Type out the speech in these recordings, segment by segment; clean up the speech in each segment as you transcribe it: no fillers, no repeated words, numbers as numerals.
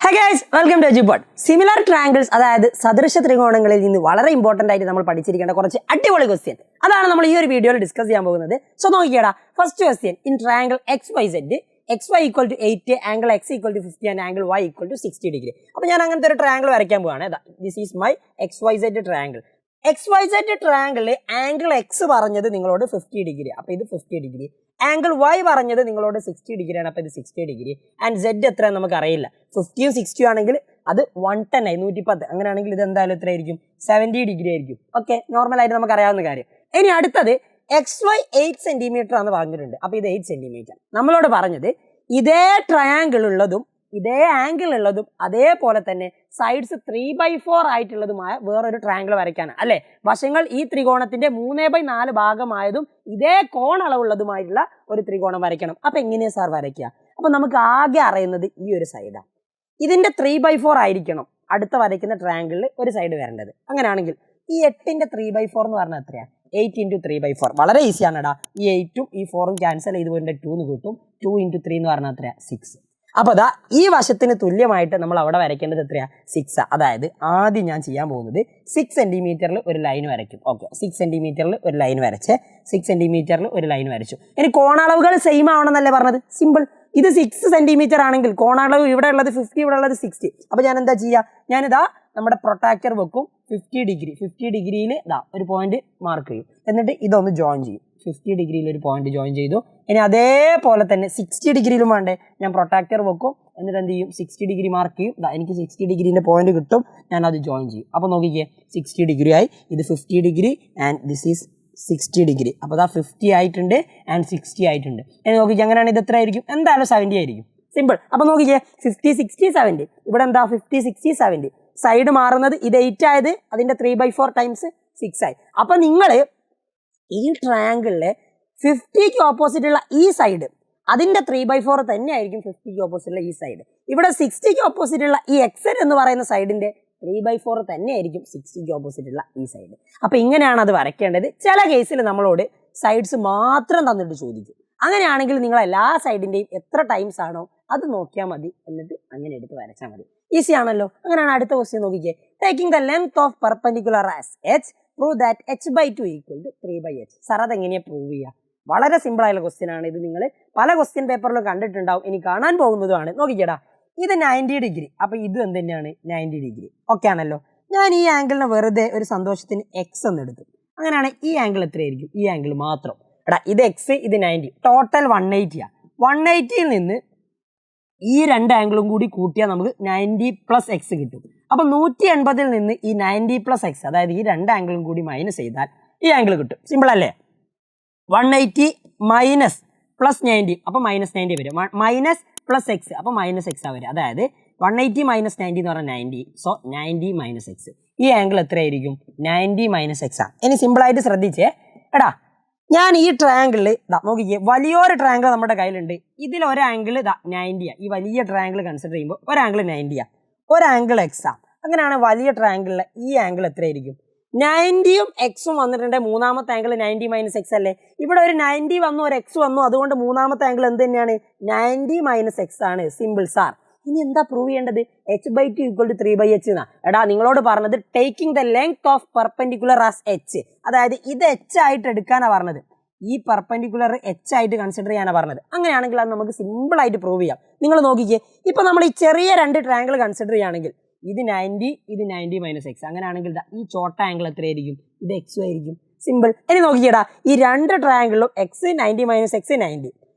Hi guys, welcome to EduPod. Similar triangles, അതായത് സദൃശ ത്രികോണങ്ങളിൽ നിന്ന് വളരെ ഇമ്പോർട്ടന്റ് ആയിട്ട് നമ്മൾ പഠിച്ചിരിക്കേണ്ട കുറച്ച് അടിപൊളി ക്വസ്റ്റ്യൻ അതാണ് നമ്മൾ ഈ ഒരു വീഡിയോയിൽ ഡിസ്കസ് ചെയ്യാൻ പോകുന്നത്. സോ നോക്കിയേടാ, first question in triangle XYZ xy equal to 8, angle x equal to 50 and angle y equal to 60 degree. അപ്പോൾ ഞാൻ അങ്ങനത്തെ ഒരു ട്രയാങ്കിൾ വരയ്ക്കാൻ പോവാണ്. This is my XYZ triangle. XYZ ട്രയാങ്കിളിൽ ആംഗിൾ x പറഞ്ഞത് നിങ്ങളോട് 50 ഡിഗ്രി, അപ്പോൾ ഇത് 50 ഡിഗ്രി. ആംഗിൾ y പറഞ്ഞത് നിങ്ങളോട് 60 ഡിഗ്രി ആണ്, അപ്പോൾ ഇത് 60 ഡിഗ്രി. ആൻഡ് z എത്രയാണെന്ന് നമുക്ക് അറിയില്ല. 50യും 60യും ആണെങ്കിൽ അത് 110 ആയി, 110. അങ്ങനെയാണെങ്കിൽ ഇത് എന്തായാലും എത്രയായിരിക്കും? 70 ഡിഗ്രി ആയിരിക്കും. ഓക്കെ, നോർമലായിട്ട് നമുക്ക് അറിയാവുന്ന കാര്യം. ഇനി അടുത്തത് XY 8 സെന്റിമീറ്റർ ആണെന്ന് പറഞ്ഞിട്ടുണ്ട്. അപ്പോൾ ഇത് 8 സെന്റിമീറ്റർ. നമ്മളോട് പറഞ്ഞത് ഇതേ ട്രയാങ്കിൾ ഉള്ളതും ഇതേ ആംഗിൾ ഉള്ളതും അതേപോലെ തന്നെ സൈഡ്സ് 3/4 ആയിട്ടുള്ളതുമായ വേറൊരു ട്രയാങ്കിൾ വരയ്ക്കാനാണ് അല്ലേ. വശങ്ങൾ ഈ ത്രികോണത്തിന്റെ 3/4 ഭാഗമായതും ഇതേ കോണളവുള്ളതുമായിട്ടുള്ള ഒരു ത്രികോണം വരയ്ക്കണം. അപ്പൊ എങ്ങനെയാ സാർ വരയ്ക്കുക? അപ്പൊ നമുക്ക് ആകെ അറിയുന്നത് ഈ ഒരു സൈഡാണ്. ഇതിന്റെ 3/4 ആയിരിക്കണം അടുത്ത വരയ്ക്കുന്ന ട്രയാങ്കിളിൽ ഒരു സൈഡ് വരേണ്ടത്. അങ്ങനെയാണെങ്കിൽ ഈ 8ന്റെ 3/4 എന്ന് പറഞ്ഞാൽ എത്രയാണ്? 8 × 3/4. വളരെ ഈസിയാണ് എടാ. ഈ 8ഉം ഈ 4ഉം ക്യാൻസൽ ചെയ്ത് പോയിട്ട് 2 എന്ന് കിട്ടും. 2 × 3 എന്ന് പറഞ്ഞാൽ എത്രയാ? 6. അപ്പോൾ അതാ ഈ വശത്തിന് തുല്യമായിട്ട് നമ്മൾ അവിടെ വരയ്ക്കേണ്ടത് എത്രയാ? 6. അതായത് ആദ്യം ഞാൻ ചെയ്യാൻ പോകുന്നത് 6 സെന്റിമീറ്ററിൽ ഒരു ലൈൻ വരയ്ക്കും. ഓക്കെ, 6 സെന്റിമീറ്ററിൽ ഒരു ലൈൻ വരച്ച് 6 സെന്റിമീറ്ററിൽ ഒരു ലൈൻ വരച്ചു. ഇനി കോണളവുകൾ സെയിം ആവണമെന്നല്ലേ പറഞ്ഞത്? സിമ്പിൾ. ഇത് 6 സെന്റിമീറ്റർ ആണെങ്കിൽ കോണളവ് ഇവിടെ ഉള്ളത് 50, ഇവിടെ ഉള്ളത് 60. അപ്പോൾ ഞാൻ എന്താ ചെയ്യുക? ഞാനിതാ നമ്മുടെ പ്രൊട്ടാക്ടർ വെക്കും 50 ഡിഗ്രി. 50 ഡിഗ്രിയിൽ ഇതാ ഒരു പോയിന്റ് മാർക്ക് ചെയ്യും. എന്നിട്ട് ഇതൊന്ന് ജോയിൻ ചെയ്യും. 50 ഡിഗ്രിയിൽ ഒരു പോയിന്റ് ജോയിൻ ചെയ്തു. ഇനി അതേപോലെ തന്നെ 60 ഡിഗ്രിയിലും വേണ്ടേ, ഞാൻ പ്രൊട്ടാക്ടർ വെക്കും. എന്നിട്ട് എന്ത് ചെയ്യും? 60 ഡിഗ്രി മാർക്ക് ചെയ്യും. എനിക്ക് 60 ഡിഗ്രീൻ്റെ പോയിന്റ് കിട്ടും. ഞാൻ അത് ജോയിൻ ചെയ്യും. അപ്പോൾ നോക്കിക്കേ, 60 ഡിഗ്രി ആയി. ഇത് 50 degree and this is 60 degree. അപ്പോൾ അതാ 50 ആയിട്ടുണ്ട് ആൻഡ് 60 ആയിട്ടുണ്ട്. ഇനി നോക്കിക്കേ, അങ്ങനെയാണ് ഇത് എത്ര ആയിരിക്കും? എന്തായാലും 70 ആയിരിക്കും. സിമ്പിൾ. അപ്പോൾ നോക്കിക്കേ, 50, 60, 70. ഇവിടെ എന്താ? 50, 60, 70. സൈഡ് മാറുന്നത് ഇത് 8 ആയത് അതിൻ്റെ 3/4 ടൈംസ് 6 ആയി. അപ്പം നിങ്ങൾ ഈ ട്രയാങ്കിളിലെ 50ക്ക് ഓപ്പോസിറ്റുള്ള ഈ സൈഡ് അതിൻ്റെ 3/4 തന്നെ ആയിരിക്കും 50ക്ക് ഓപ്പോസിറ്റുള്ള ഈ സൈഡ്. ഇവിടെ 60ക്ക് ഓപ്പോസിറ്റുള്ള ഈ എക്സൻ എന്ന് പറയുന്ന സൈഡിൻ്റെ 3/4 തന്നെ ആയിരിക്കും 60ക്ക് ഓപ്പോസിറ്റുള്ള ഈ സൈഡ്. അപ്പോൾ ഇങ്ങനെയാണ് അത് വരയ്ക്കേണ്ടത്. ചില കേസിൽ നമ്മളോട് സൈഡ്സ് മാത്രം തന്നിട്ട് ചോദിക്കും. അങ്ങനെയാണെങ്കിൽ നിങ്ങൾ എല്ലാ സൈഡിൻ്റെയും എത്ര ടൈംസ് ആണോ അത് നോക്കിയാൽ മതി. എന്നിട്ട് അങ്ങനെ എടുത്ത് വരച്ചാൽ മതി. ഈസി ആണല്ലോ. അങ്ങനെയാണ് അടുത്ത ക്വസ്റ്റ്യൻ നോക്കിക്കേ. Taking the length of perpendicular as h, prove that h/2 = 3/h. Sir അതെങ്ങനെയാണ് പ്രൂവ് ചെയ്യുക? വളരെ സിമ്പിൾ ആയുള്ള ക്വസ്റ്റ്യൻ ആണ് ഇത്. നിങ്ങൾ പല ക്വസ്റ്റ്യൻ പേപ്പറിലും കണ്ടിട്ടുണ്ടാവും, ഇനി കാണാൻ പോകുന്നതുമാണ്. നോക്കിക്കേടാ, ഇത് 90 ഡിഗ്രി. അപ്പോൾ ഇത് എന്ത് തന്നെയാണ്? 90 ഡിഗ്രി. ഓക്കെ ആണല്ലോ. ഞാൻ ഈ ആംഗിളിനെ വെറുതെ ഒരു സന്തോഷത്തിന് x എന്ന് എടുത്തു. അങ്ങനെയാണ് ഈ ആംഗിൾ എത്രയായിരിക്കും? ഈ ആംഗിൾ മാത്രം. എടാ, ഇത് x, ഇത് 90, ടോട്ടൽ 180 ആണ്. 180യിൽ നിന്ന് ഈ രണ്ട് ആംഗിളും കൂടി കൂട്ടിയാൽ നമുക്ക് 90 + x കിട്ടും. അപ്പോൾ 180ൽ നിന്ന് ഈ 90 + x, അതായത് ഈ രണ്ട് ആംഗിളും കൂടി മൈനസ് ചെയ്താൽ ഈ ആംഗിൾ കിട്ടും. സിമ്പിൾ അല്ലേ? 180 മൈനസ് പ്ലസ് 90, അപ്പോൾ -90 വരും. മൈനസ് പ്ലസ് എക്സ്, അപ്പോൾ -x ആ വരും. അതായത് 180 - 90 എന്ന് പറഞ്ഞാൽ 90. So 90 - x. ഈ ആംഗിൾ എത്രയായിരിക്കും? 90 - x ആണ്. ഇനി സിമ്പിളായിട്ട് ശ്രദ്ധിച്ചേ. എടാ, ഞാൻ ഈ ട്രയാങ്കിളിൽ നോക്കിക്കേ, വലിയൊരു ട്രയാങ്കിൾ നമ്മുടെ കയ്യിലുണ്ട്. ഇതിൽ ഒരു ആംഗിൾ 90 ആണ്. ഈ വലിയ ട്രയാങ്കിൾ കൺസിഡർ ചെയ്യുമ്പോൾ ഒരു ആംഗിൾ 90 ആണ്, ഒരു ആംഗിൾ x ആണ്. അങ്ങനെയാണ് വലിയ ട്രയാങ്കിളിലെ ഈ ആംഗിൾ എത്രയായിരിക്കും? 90യും x വന്നിട്ടുണ്ട്. മൂന്നാമത്തെ ആംഗിൾ 90 - x അല്ലേ? ഇവിടെ ഒരു 90 വന്നു, ഒരു x വന്നു. അതുകൊണ്ട് മൂന്നാമത്തെ ആംഗിൾ എന്ത് തന്നെയാണ്? 90 - x ആണ്. Simple sir. ഇനി എന്താ പ്രൂവ് ചെയ്യേണ്ടത്? h/2 = 3/h എന്നാ. എടാ, നിങ്ങളോട് പറഞ്ഞത് taking the length of perpendicular as h, അതായത് ഇത് h ആയിട്ട് എടുക്കാനാണ് പറഞ്ഞത്. ഈ പെർപെൻഡിക്കുലർ h ആയിട്ട് കൺസിഡർ ചെയ്യാനാണ് പറഞ്ഞത്. അങ്ങനെയാണെങ്കിൽ അത് നമുക്ക് സിമ്പിൾ ആയിട്ട് പ്രൂവ് ചെയ്യാം. നിങ്ങൾ നോക്കിക്കേ, ഇപ്പൊ നമ്മൾ ഈ ചെറിയ രണ്ട് ട്രയാങ്കിൾ കൺസിഡർ ചെയ്യുകയാണെങ്കിൽ ഇത് 90, ഇത് 90 - x. അങ്ങനെയാണെങ്കിൽ ഈ ചോട്ട ആംഗിൾ എത്രയായിരിക്കും? ഇത് x ആയിരിക്കും. സിമ്പിൾ. ഇനി നോക്കിക്കേടാ, ഈ രണ്ട് ട്രയാങ്കിളിലും x 90 - x 90,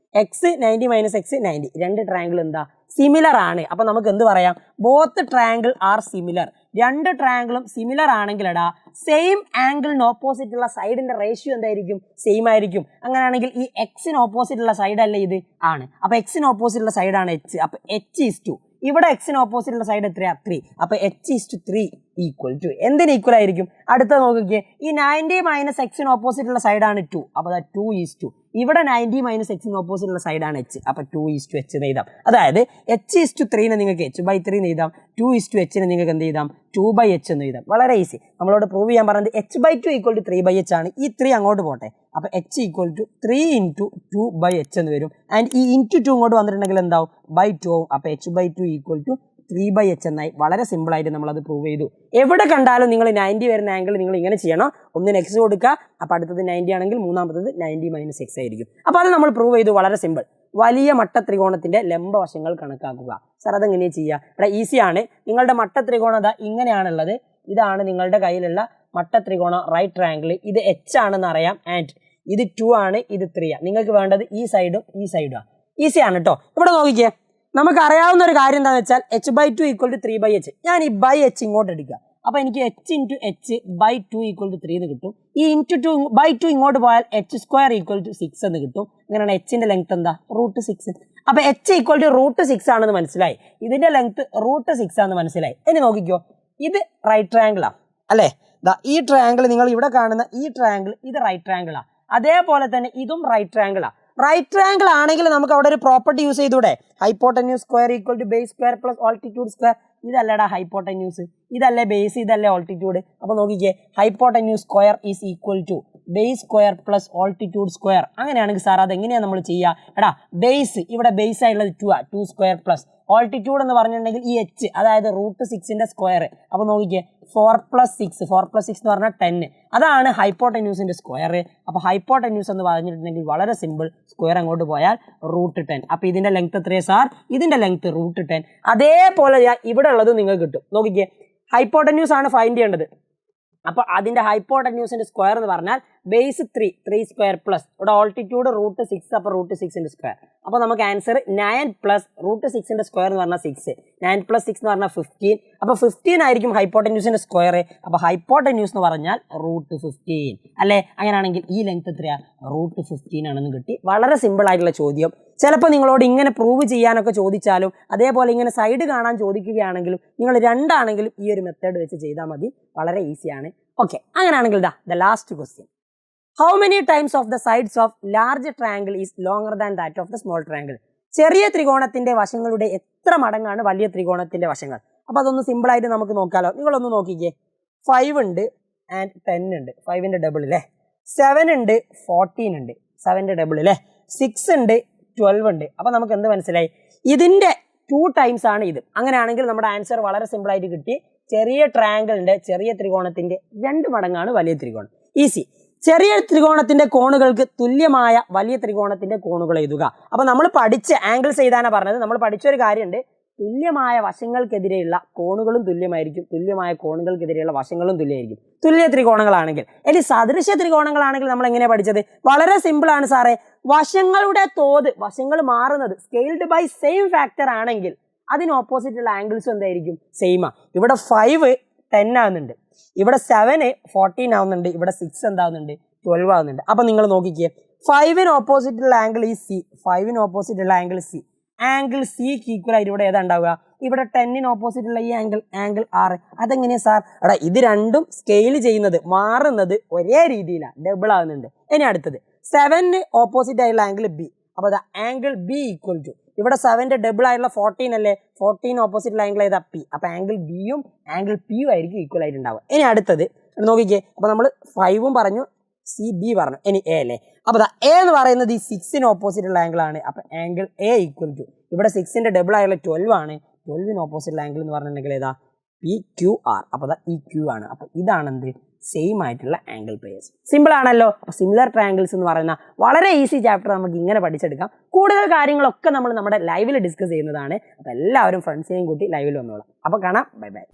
x 90 - x 90, രണ്ട് ട്രയാങ്കിൾ എന്താ? സിമിലർ ആണ്. അപ്പൊ നമുക്ക് എന്ത് പറയാം? Both triangle are similar. രണ്ട് ട്രയാങ്കിളും സിമിലർ ആണെങ്കിൽ എടാ, സെയിം ആംഗിളിന് ഓപ്പോസിറ്റ് ഉള്ള സൈഡിന്റെ റേഷ്യോ എന്തായിരിക്കും? സെയിം ആയിരിക്കും. അങ്ങനെയാണെങ്കിൽ ഈ എക്സിന് ഓപ്പോസിറ്റ് ഉള്ള സൈഡ് അല്ലേ ഇത്? ആണ്. അപ്പൊ എക്സിന് ഓപ്പോസിറ്റ് ഉള്ള സൈഡാണ് h. അപ്പൊ h/2. ഇവിടെ എക്സിന് ഓപ്പോസിറ്റ് ഉള്ള സൈഡ് എത്രയാ? 3. അപ്പൊ h/3 = എന്തിന് ഈക്വൽ ആയിരിക്കും? അടുത്ത നോക്കിക്കേ, ഈ 90 - x ഓപ്പോസിറ്റ് ഉള്ള സൈഡാണ് 2. അപ്പോൾ 2:2. ഇവിടെ 90 - x ഓപ്പോസിറ്റ് ഉള്ള സൈഡാണ് h. അപ്പോൾ 2:h എന്ന് എഴുതാം. അതായത് h/3 നിങ്ങൾക്ക് h/3 എന്ന് എഴുതാം. 2:h നിങ്ങൾക്ക് എന്ത് എഴുതാം? 2/h എന്ന് എഴുതാം. വളരെ ഈസി. നമ്മളോട് പ്രൂവ് ചെയ്യാൻ പറഞ്ഞത് h/2 = 3/h ആണ്. ഈ 3 അങ്ങോട്ട് പോട്ടെ. അപ്പോൾ h = 3 × 2/h എന്ന് വരും. ആൻഡ് ഈ × 2 ഇങ്ങോട്ട് വന്നിട്ടുണ്ടെങ്കിൽ എന്താവും? /2 ആവും. അപ്പോൾ h/2 = 3/h എന്നായി. വളരെ സിമ്പിളായിട്ട് നമ്മളത് പ്രൂവ് ചെയ്തു. എവിടെ കണ്ടാലും നിങ്ങൾ 90 വരുന്ന ആംഗിൾ നിങ്ങൾ ഇങ്ങനെ ചെയ്യണം. ഒന്നിന് എക്സ് കൊടുക്കുക, അപ്പോൾ അടുത്തത് 90 ആണെങ്കിൽ മൂന്നാമത്തത് 90 - x ആയിരിക്കും. അപ്പോൾ അത് നമ്മൾ പ്രൂവ് ചെയ്തു. വളരെ സിമ്പിൾ. വലിയ മട്ട ത്രികോണത്തിന്റെ ലംബവശങ്ങൾ കണക്കാക്കുക. സാർ അതെങ്ങനെയാണ് ചെയ്യുക? ഇവിടെ ഈസിയാണ്. നിങ്ങളുടെ മട്ട ത്രികോണത ഇങ്ങനെയാണുള്ളത്. ഇതാണ് നിങ്ങളുടെ കയ്യിലുള്ള മട്ട ത്രികോണം റൈറ്റ് ട്രയാങ്കിൾ. ഇത് h ആണെന്ന് അറിയാം, ആൻഡ് ഇത് 2 ആണ്, ഇത് 3 ആണ്. നിങ്ങൾക്ക് വേണ്ടത് ഈ സൈഡും ഈ സൈഡും. ഈസിയാണ് കേട്ടോ. ഇവിടെ നോക്കിക്കേ, നമുക്ക് അറിയാവുന്ന ഒരു കാര്യം എന്താണെന്ന് വെച്ചാൽ h/2 = 3/h. ഞാൻ ഈ ബൈ h ഇങ്ങോട്ട് എടുക്കുക. അപ്പോൾ എനിക്ക് h × h/2 = 3 എന്ന് കിട്ടും. ഈ ×2/2 ഇങ്ങോട്ട് പോയാൽ h² = 6 എന്ന് കിട്ടും. അങ്ങനെയാണ് hന്റെ ലെങ്ത് എന്താ? √6. അപ്പോൾ h = √6 ആണെന്ന് മനസ്സിലായി. ഇതിന്റെ ലെങ്ത് √6 ആണെന്ന് മനസ്സിലായി. ഇനി നോക്കിക്കോ, ഇത് റൈറ്റ് ട്രയാങ്കിളാണ് അല്ലേ? ഈ ട്രയാങ്കിൾ, നിങ്ങൾ ഇവിടെ കാണുന്ന ഈ ട്രയാങ്കിൾ, ഇത് റൈറ്റ് ട്രയാങ്കിളാണ്. അതേപോലെ തന്നെ ഇതും റൈറ്റ് ട്രയാങ്കിളാണ്. റൈറ്റ് ട്രയാങ്കിൾ ആണെങ്കിൽ നമുക്ക് അവിടെ ഒരു പ്രോപ്പർട്ടി യൂസ് ചെയ്തൂടെ? Hypotenuse square = base square plus altitude square. ഇതല്ലടാ ഹൈപ്പോട്ടന്യൂസ്, ഇതല്ലേ ബേസ്, ഇതല്ലേ ഓൾട്ടിറ്റ്യൂഡ്. അപ്പോൾ നോക്കിക്കേ, hypotenuse square is equal to base square plus altitude square. അങ്ങനെയാണെങ്കിൽ സാർ അതെങ്ങനെയാണ് നമ്മൾ ചെയ്യുക? എടാ ബേസ്, ഇവിടെ ബേസ് ആയിട്ടുള്ളത് 2 പ്ലസ് ഓൾട്ടിറ്റ്യൂഡ് എന്ന് പറഞ്ഞിട്ടുണ്ടെങ്കിൽ ഈ h, അതായത് √6ന്റെ സ്ക്വയർ. അപ്പോൾ നോക്കിക്കേ, 4 + 6 എന്ന് പറഞ്ഞാൽ 10. അതാണ് ഹൈപ്പോട്ടന്യൂസിന്റെ സ്ക്വയർ. അപ്പോൾ ഹൈപ്പോട്ടന്യൂസ് എന്ന് പറഞ്ഞിട്ടുണ്ടെങ്കിൽ വളരെ സിമ്പിൾ, സ്ക്വയർ അങ്ങോട്ട് പോയാൽ √10. അപ്പോൾ ഇതിന്റെ ലെങ്ത് എത്രയാണ് സാർ? ഇതിന്റെ ലെങ്ത് √10. അതേപോലെ ഇവിടെ ഉള്ളത് നിങ്ങൾക്ക് കിട്ടും. നോക്കിക്കേ, ഹൈപ്പോട്ടന്യൂസ് ആണ് ഫൈൻഡ് ചെയ്യേണ്ടത്. അപ്പോൾ അതിന്റെ ഹൈപ്പോട്ടന്യൂസിന്റെ സ്ക്വയർ എന്ന് പറഞ്ഞാൽ ബേസ് 3 പ്ലസ് ഇവിടെ ഓൾട്ടിറ്റ്യൂഡ് √6, അപ്പോൾ √6ന്റെ സ്ക്വയർ. അപ്പോൾ നമുക്ക് ആൻസർ 9 പ്ലസ് √6ന്റെ സ്ക്വയർ എന്ന് പറഞ്ഞാൽ 6. 9 + 6 എന്ന് പറഞ്ഞാൽ 15. അപ്പോൾ 15 ആയിരിക്കും ഹൈപ്പോട്ടന്യൂസിന്റെ സ്ക്വയർ. അപ്പോൾ ഹൈപ്പോട്ടന്യൂസ് എന്ന് പറഞ്ഞാൽ √15 അല്ലേ? അങ്ങനെയാണെങ്കിൽ ഈ ലെങ്ത് എത്രയാണ്? √15 ആണെന്ന് കിട്ടി. വളരെ സിമ്പിൾ ആയിട്ടുള്ള ചോദ്യം. ചിലപ്പോൾ നിങ്ങളോട് ഇങ്ങനെ പ്രൂവ് ചെയ്യാനൊക്കെ ചോദിച്ചാലും, അതേപോലെ ഇങ്ങനെ സൈഡ് കാണാൻ ചോദിക്കുകയാണെങ്കിലും, നിങ്ങൾ രണ്ടാണെങ്കിലും ഈ ഒരു മെത്തേഡ് വെച്ച് ചെയ്താൽ മതി. വളരെ ഈസിയാണ്. ഓക്കെ, അങ്ങനെയാണെങ്കിൽ the last question. How many times of the sides of large triangle is longer than that of the small triangle? ചെറിയ ത്രികോണത്തിന്റെ വശങ്ങളുടെ എത്ര മടങ്ങാണ് വലിയ ത്രികോണത്തിന്റെ വശങ്ങൾ? അപ്പോൾ അതൊന്ന് സിമ്പിളായിട്ട് നമുക്ക് നോക്കാമല്ലോ. നിങ്ങളൊന്ന് നോക്കിക്കേ, 5 ഉണ്ട് ആൻഡ് 10 ഉണ്ട്, 5ന്റെ ഡബിൾ അല്ലേ. 7 ഉണ്ട്, 14 ഉണ്ട്, 7ന്റെ ഡബിൾ അല്ലേ. 6 ഉണ്ട്, 12 ഉണ്ട്. അപ്പോൾ നമുക്ക് എന്ത് മനസ്സിലായി? ഇതിന്റെ 2 ടൈംസ് ആണ് ഇത്. അങ്ങനെയാണെങ്കിൽ നമ്മുടെ ആൻസർ വളരെ സിമ്പിൾ ആയിട്ട് കിട്ടി. ചെറിയ ട്രയാങ്കിളിന്റെ, ചെറിയ ത്രികോണത്തിന്റെ 2 മടങ്ങാണ് വലിയ ത്രികോണം. ഈസി. ചെറിയ ത്രികോണത്തിന്റെ കോണുകൾക്ക് തുല്യമായ വലിയ ത്രികോണത്തിന്റെ കോണുകൾ എഴുതുക. അപ്പോൾ നമ്മൾ പഠിച്ച ആംഗിൾസ് എഴുതാനാണ് പറഞ്ഞത്. നമ്മൾ പഠിച്ചൊരു കാര്യമുണ്ട്, തുല്യമായ വശങ്ങൾക്കെതിരെയുള്ള കോണുകളും തുല്യമായിരിക്കും, തുല്യമായ കോണുകൾക്കെതിരെയുള്ള വശങ്ങളും തുല്യമായിരിക്കും, തുല്യ ത്രികോണങ്ങളാണെങ്കിൽ. ഇനി സദൃശ ത്രികോണങ്ങളാണെങ്കിൽ നമ്മൾ എങ്ങനെയാണ് പഠിച്ചത്? വളരെ സിമ്പിൾ ആണ് സാറേ. വശങ്ങളുടെ തോത്, വശങ്ങൾ മാറുന്നത് സ്കെയിൽഡ് ബൈ സെയിം ഫാക്ടർ ആണെങ്കിൽ അതിന് ഓപ്പോസിറ്റ് ഉള്ള ആംഗിൾസ് എന്തായിരിക്കും? സെയിം ആ. ഇവിടെ 5 10 ആവുന്നുണ്ട്, ഇവിടെ 7 14 ആവുന്നുണ്ട്, ഇവിടെ 6 എന്താവുന്നുണ്ട്? 12 ആവുന്നുണ്ട്. അപ്പോൾ നിങ്ങൾ നോക്കിക്കേ, 5ന് ഓപ്പോസിറ്റ് ഉള്ള ആംഗിൾ ഈ സി, 5ന് ഓപ്പോസിറ്റ് ഉള്ള ആംഗിൾ സി. ആംഗിൾ സിക്ക് ഈക്വൽ ആയിട്ട് ഇവിടെ ഏതാ ഉണ്ടാവുക? ഇവിടെ 10ന് ഓപ്പോസിറ്റ് ഉള്ള ഈ ആംഗിൾ 6. അതെങ്ങനെയാ സാർ? എടാ ഇത് രണ്ടും സ്കെയിൽ ചെയ്യുന്നത്, മാറുന്നത് ഒരേ രീതിയിലാണ്, ഡബിൾ ആവുന്നുണ്ട്. ഇനി അടുത്തത് 7ന് ഓപ്പോസിറ്റ് ആയിട്ടുള്ള ആംഗിൾ ബി. അപ്പോൾ ആംഗിൾ ബി ഈക്വൽ ടു ഇവിടെ 7ന്റെ ഡബിൾ ആയിട്ടുള്ള 14 അല്ലേ. 14 ഓപ്പോസിറ്റ് ആംഗിൾ ഏതാ? പി. അപ്പോൾ ആംഗിൾ ബിയും ആംഗിൾ പിയും ആയിരിക്കും ഈക്വൽ ആയിട്ട് ഉണ്ടാവുക. ഇനി അടുത്തത് നോക്കിക്കേ, അപ്പോൾ നമ്മൾ 5ഉം പറഞ്ഞു, സി ബി പറഞ്ഞു, ഇനി എ അല്ലേ. അപ്പോൾ എ എന്ന് പറയുന്നത് ഈ 6ന് ഓപ്പോസിറ്റ് ഉള്ള ആംഗിൾ ആണ്. അപ്പോൾ ആംഗിൾ എ ഈക്വൽ ടു ഇവിടെ 6ന്റെ ഡബിൾ ആയിട്ടുള്ള 12 ആണ്. 12ന് ഓപ്പോസിറ്റ് ആംഗിൾ എന്ന് പറഞ്ഞിട്ടുണ്ടെങ്കിൽ ഏതാ? P Q R. അപ്പോൾ ഈ ക്യു ആണ്. അപ്പോൾ ഇതാണ് എന്ത്? സെയിം ആയിട്ടുള്ള ആംഗിൾ പെയർസ്. സിമ്പിൾ ആണല്ലോ. അപ്പോൾ സിമിലർ ട്രയാങ്കിൾസ് എന്ന് പറയുന്ന വളരെ ഈസി ചാപ്റ്റർ നമുക്ക് ഇങ്ങനെ പഠിച്ചെടുക്കാം. കൂടുതൽ കാര്യങ്ങളൊക്കെ നമ്മൾ നമ്മുടെ ലൈവിൽ ഡിസ്കസ് ചെയ്യുന്നതാണ്. അപ്പോൾ എല്ലാവരും ഫ്രണ്ട്സിനെയും കൂട്ടി ലൈവിൽ വന്നോളാം. അപ്പോൾ കാണാം. Bye bye.